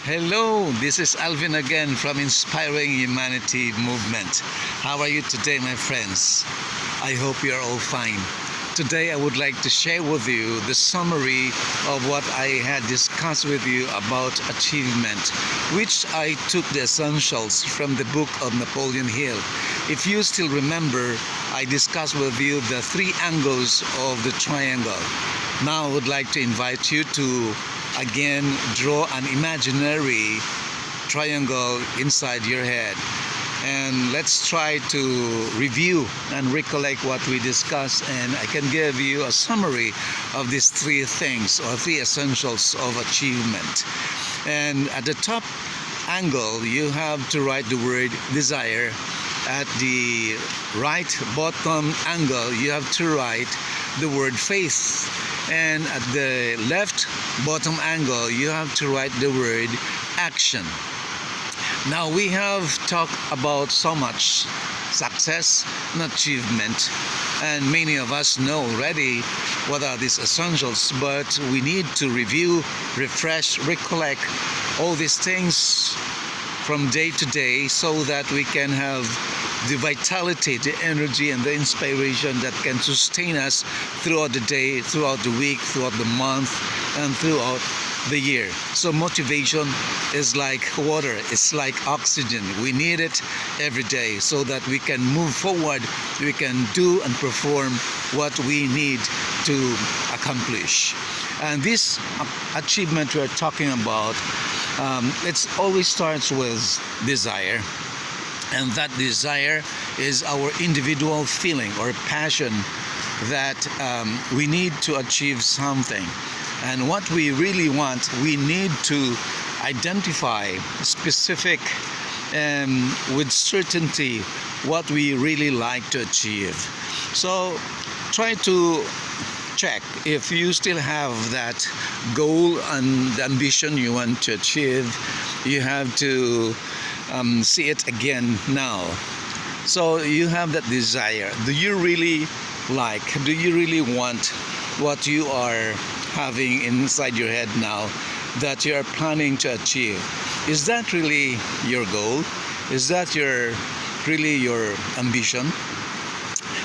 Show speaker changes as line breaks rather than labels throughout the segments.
Hello, this is Alvin again from Inspiring Humanity Movement. How are you today, my friends? I hope you're all fine. Today, I would like to share with you the summary of what I had discussed with you about achievement, which I took the essentials from the book of Napoleon Hill. If you still remember, I discussed with you the three angles of the triangle. Now, I would like to invite you to again draw an imaginary triangle inside your head, and let's try to review and recollect what we discussed, and I can give you a summary of these three things or three essentials of achievement. And at the top angle you have to write the word desire. At the right bottom angle you have to write the word faith, and at the left bottom angle you have to write the word action. Now, we have talked about so much success and achievement, and many of us know already what are these essentials, but we need to review, refresh, recollect all these things from day to day so that we can have the vitality, the energy, and the inspiration that can sustain us throughout the day, throughout the week, throughout the month, and throughout the year. So motivation is like water, it's like oxygen. We need it every day so that we can move forward, we can do and perform what we need to accomplish. And this achievement we're talking about, it always starts with desire. And that desire is our individual feeling or passion that we need to achieve something. And what we really want, we need to identify specific with certainty what we really like to achieve. So try to check if you still have that goal and ambition you want to achieve. You have to see it again now. So you have that desire. Do you really like, do you really want what you are having inside your head now that you are planning to achieve? Is that really your goal? Is that really your ambition?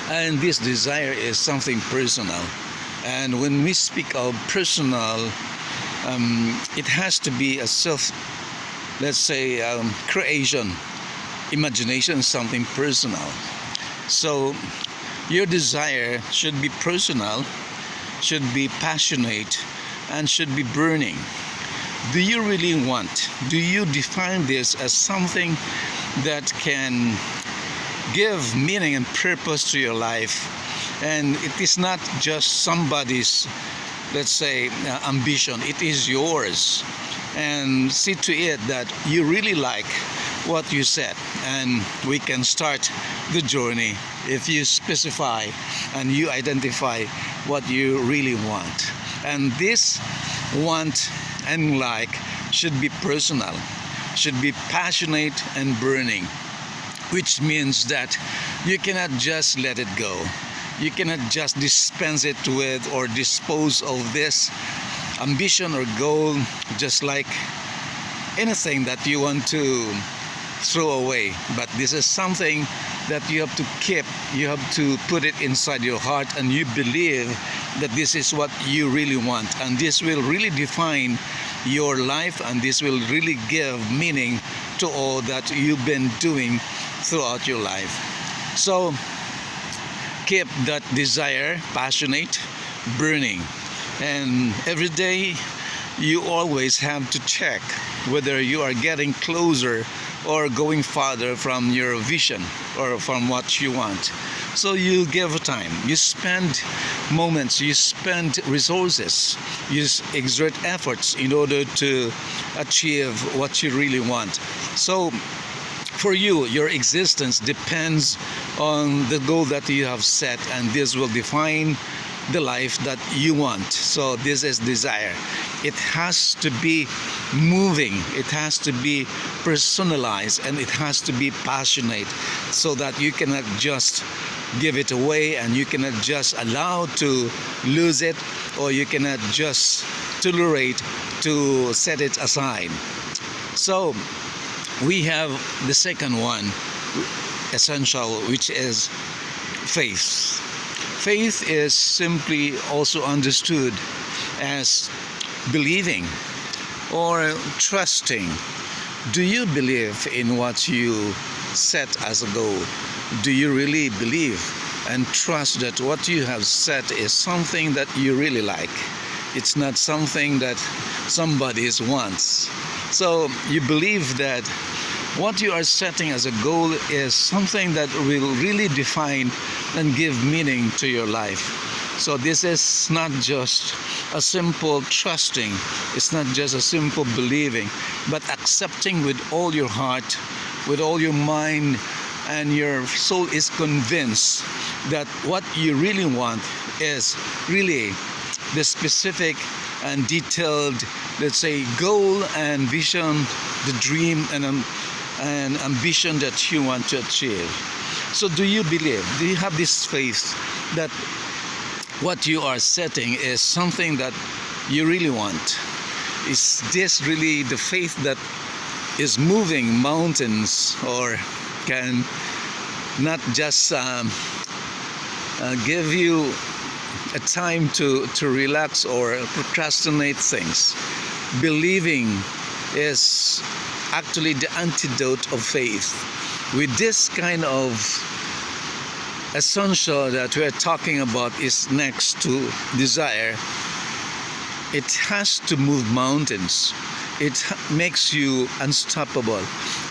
And this desire is something personal. And when we speak of personal, it has to be a self, let's say, creation. Imagination is something personal. So your desire should be personal, should be passionate, and should be burning. Do you really want? Do you define this as something that can give meaning and purpose to your life? And it is not just somebody's, let's say, ambition. It is yours. And see to it that you really like what you said, and we can start the journey if you specify and you identify what you really want. And this want and like should be personal, should be passionate and burning, which means that you cannot just let it go. You cannot just dispense it with or dispose of this ambition or goal just like anything that you want to throw away. But this is something that you have to keep, you have to put it inside your heart, and you believe that this is what you really want, and this will really define your life, and this will really give meaning to all that you've been doing throughout your life. So keep that desire passionate, burning, and every day you always have to check whether you are getting closer or going farther from your vision or from what you want. So you give time, you spend moments, you spend resources, you exert efforts in order to achieve what you really want. So for you, your existence depends on the goal that you have set, and this will define the life that you want. So this is desire. It has to be moving, it has to be personalized, and it has to be passionate, so that you cannot just give it away, and you cannot just allow to lose it, or you cannot just tolerate to set it aside. So we have the second one, essential, which is faith. Faith is simply also understood as believing or trusting. Do you believe in what you set as a goal? Do you really believe and trust that what you have set is something that you really like? It's not something that somebody wants. So you believe that what you are setting as a goal is something that will really define and give meaning to your life. So this is not just a simple trusting, it's not just a simple believing, but accepting with all your heart, with all your mind, and your soul is convinced that what you really want is really the specific and detailed, let's say, goal and vision, the dream and ambition that you want to achieve. So do you believe, do you have this faith that what you are setting is something that you really want? Is this really the faith that is moving mountains, or can not just give you a time to relax or procrastinate things? Believing is actually the antidote of faith. With this kind of essential that we are talking about is next to desire, it has to move mountains. It makes you unstoppable,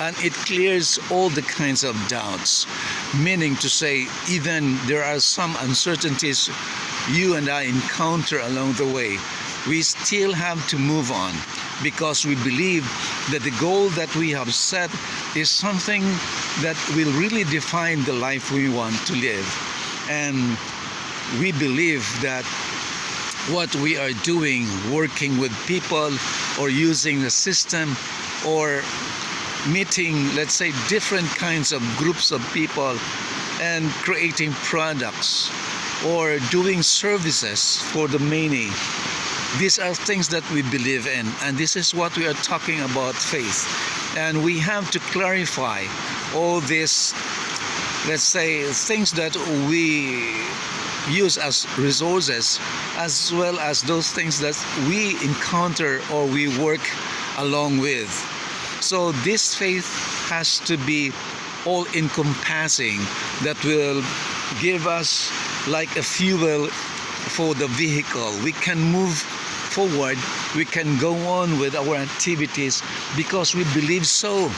and it clears all the kinds of doubts. Meaning to say, even there are some uncertainties you and I encounter along the way, we still have to move on, because we believe that the goal that we have set is something that will really define the life we want to live. And we believe that what we are doing, working with people or using the system or meeting, let's say, different kinds of groups of people and creating products or doing services for the many, these are things that we believe in, and this is what we are talking about, faith. And we have to clarify all these, let's say, things that we use as resources, as well as those things that we encounter or we work along with. So this faith has to be all encompassing, that will give us like a fuel for the vehicle. We can move forward, we can go on with our activities, because we believe so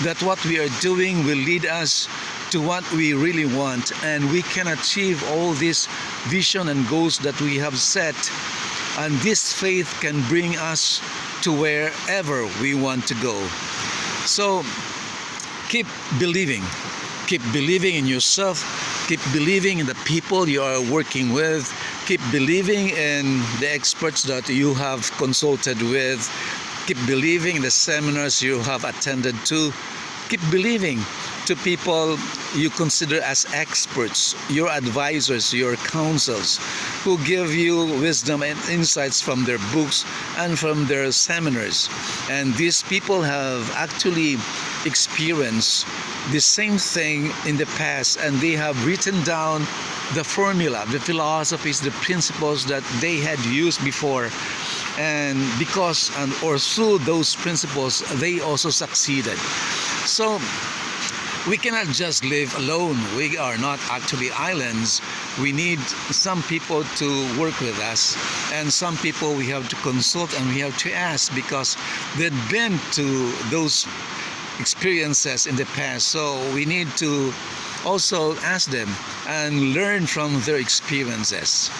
that what we are doing will lead us to what we really want, and we can achieve all this vision and goals that we have set. And this faith can bring us to wherever we want to go. So keep believing in yourself, keep believing in the people you are working with, keep believing in the experts that you have consulted with, keep believing in the seminars you have attended to, keep believing to people you consider as experts, your advisors, your counsels, who give you wisdom and insights from their books and from their seminars. And these people have actually experienced the same thing in the past, and they have written down the formula, the philosophies, the principles that they had used before. And because or through those principles, they also succeeded. So we cannot just live alone. We are not actually islands. We need some people to work with us, and some people we have to consult and we have to ask, because they've been to those experiences in the past. So we need to also ask them and learn from their experiences.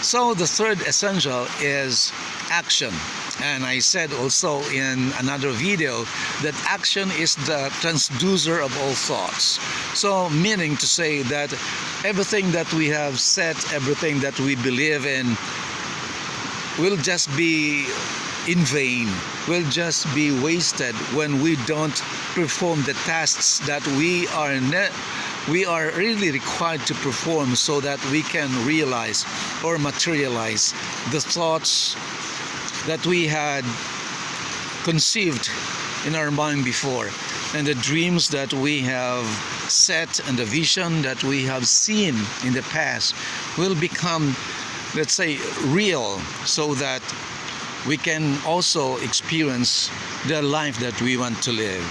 So the third essential is action. And I said also in another video that action is the transducer of all thoughts. So meaning to say that everything that we have said, everything that we believe in will just be in vain, will just be wasted when we don't perform the tasks that we are really required to perform, so that we can realize or materialize the thoughts that we had conceived in our mind before, and the dreams that we have set and the vision that we have seen in the past will become, let's say, real, so that we can also experience the life that we want to live.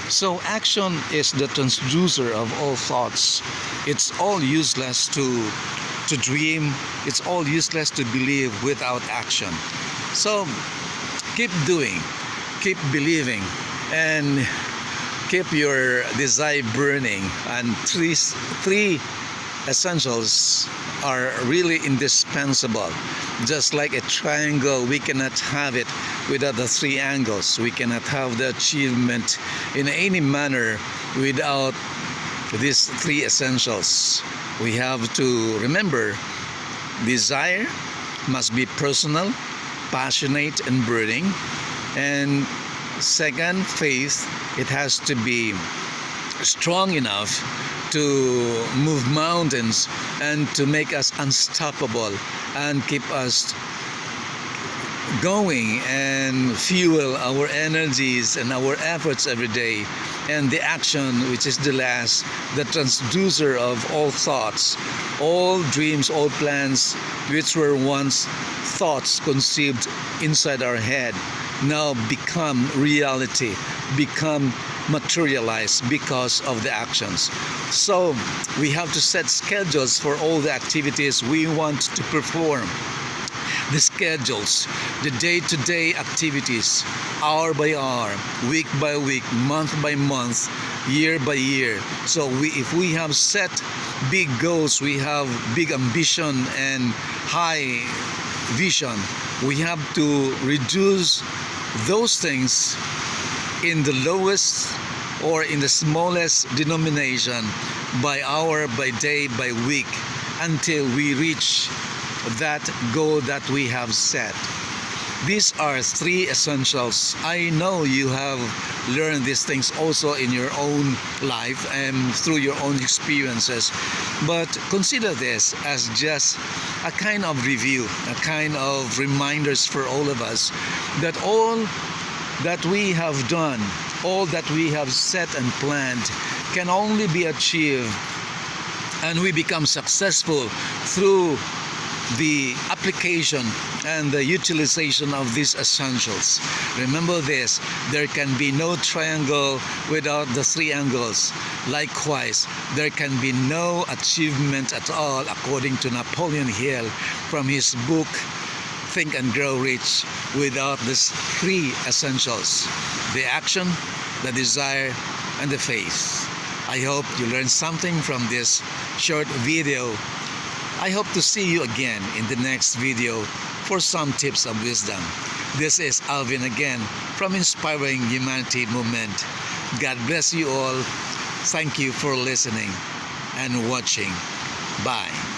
So action is the transducer of all thoughts. It's all useless to dream. It's all useless to believe without action. So keep doing, keep believing, and keep your desire burning. And three essentials are really indispensable. Just like a triangle, we cannot have it without the three angles. We cannot have the achievement in any manner without these three essentials. We have to remember, desire must be personal, passionate, and burning. And second, faith, it has to be strong enough to move mountains and to make us unstoppable and keep us going and fuel our energies and our efforts every day. And the action, which is the last, the transducer of all thoughts, all dreams, all plans, which were once thoughts conceived inside our head, now become reality, become materialized because of the actions. So we have to set schedules for all the activities we want to perform. The schedules, the day-to-day activities, hour by hour, week by week, month by month, year by year. So if we have set big goals, we have big ambition and high vision, we have to reduce those things in the lowest or in the smallest denomination by hour, by day, by week, until we reach that goal that we have set. These are three essentials. I know you have learned these things also in your own life and through your own experiences, but consider this as just a kind of review, a kind of reminders for all of us that all that we have done, all that we have set and planned can only be achieved and we become successful through the application and the utilization of these essentials. Remember this, there can be no triangle without the three angles. Likewise, there can be no achievement at all, according to Napoleon Hill from his book Think and Grow Rich, without these three essentials: the action, the desire, and the faith. I hope you learned something from this short video. I hope to see you again in the next video for some tips of wisdom. This is Alvin again from Inspiring Humanity Movement. God bless you all. Thank you for listening and watching. Bye.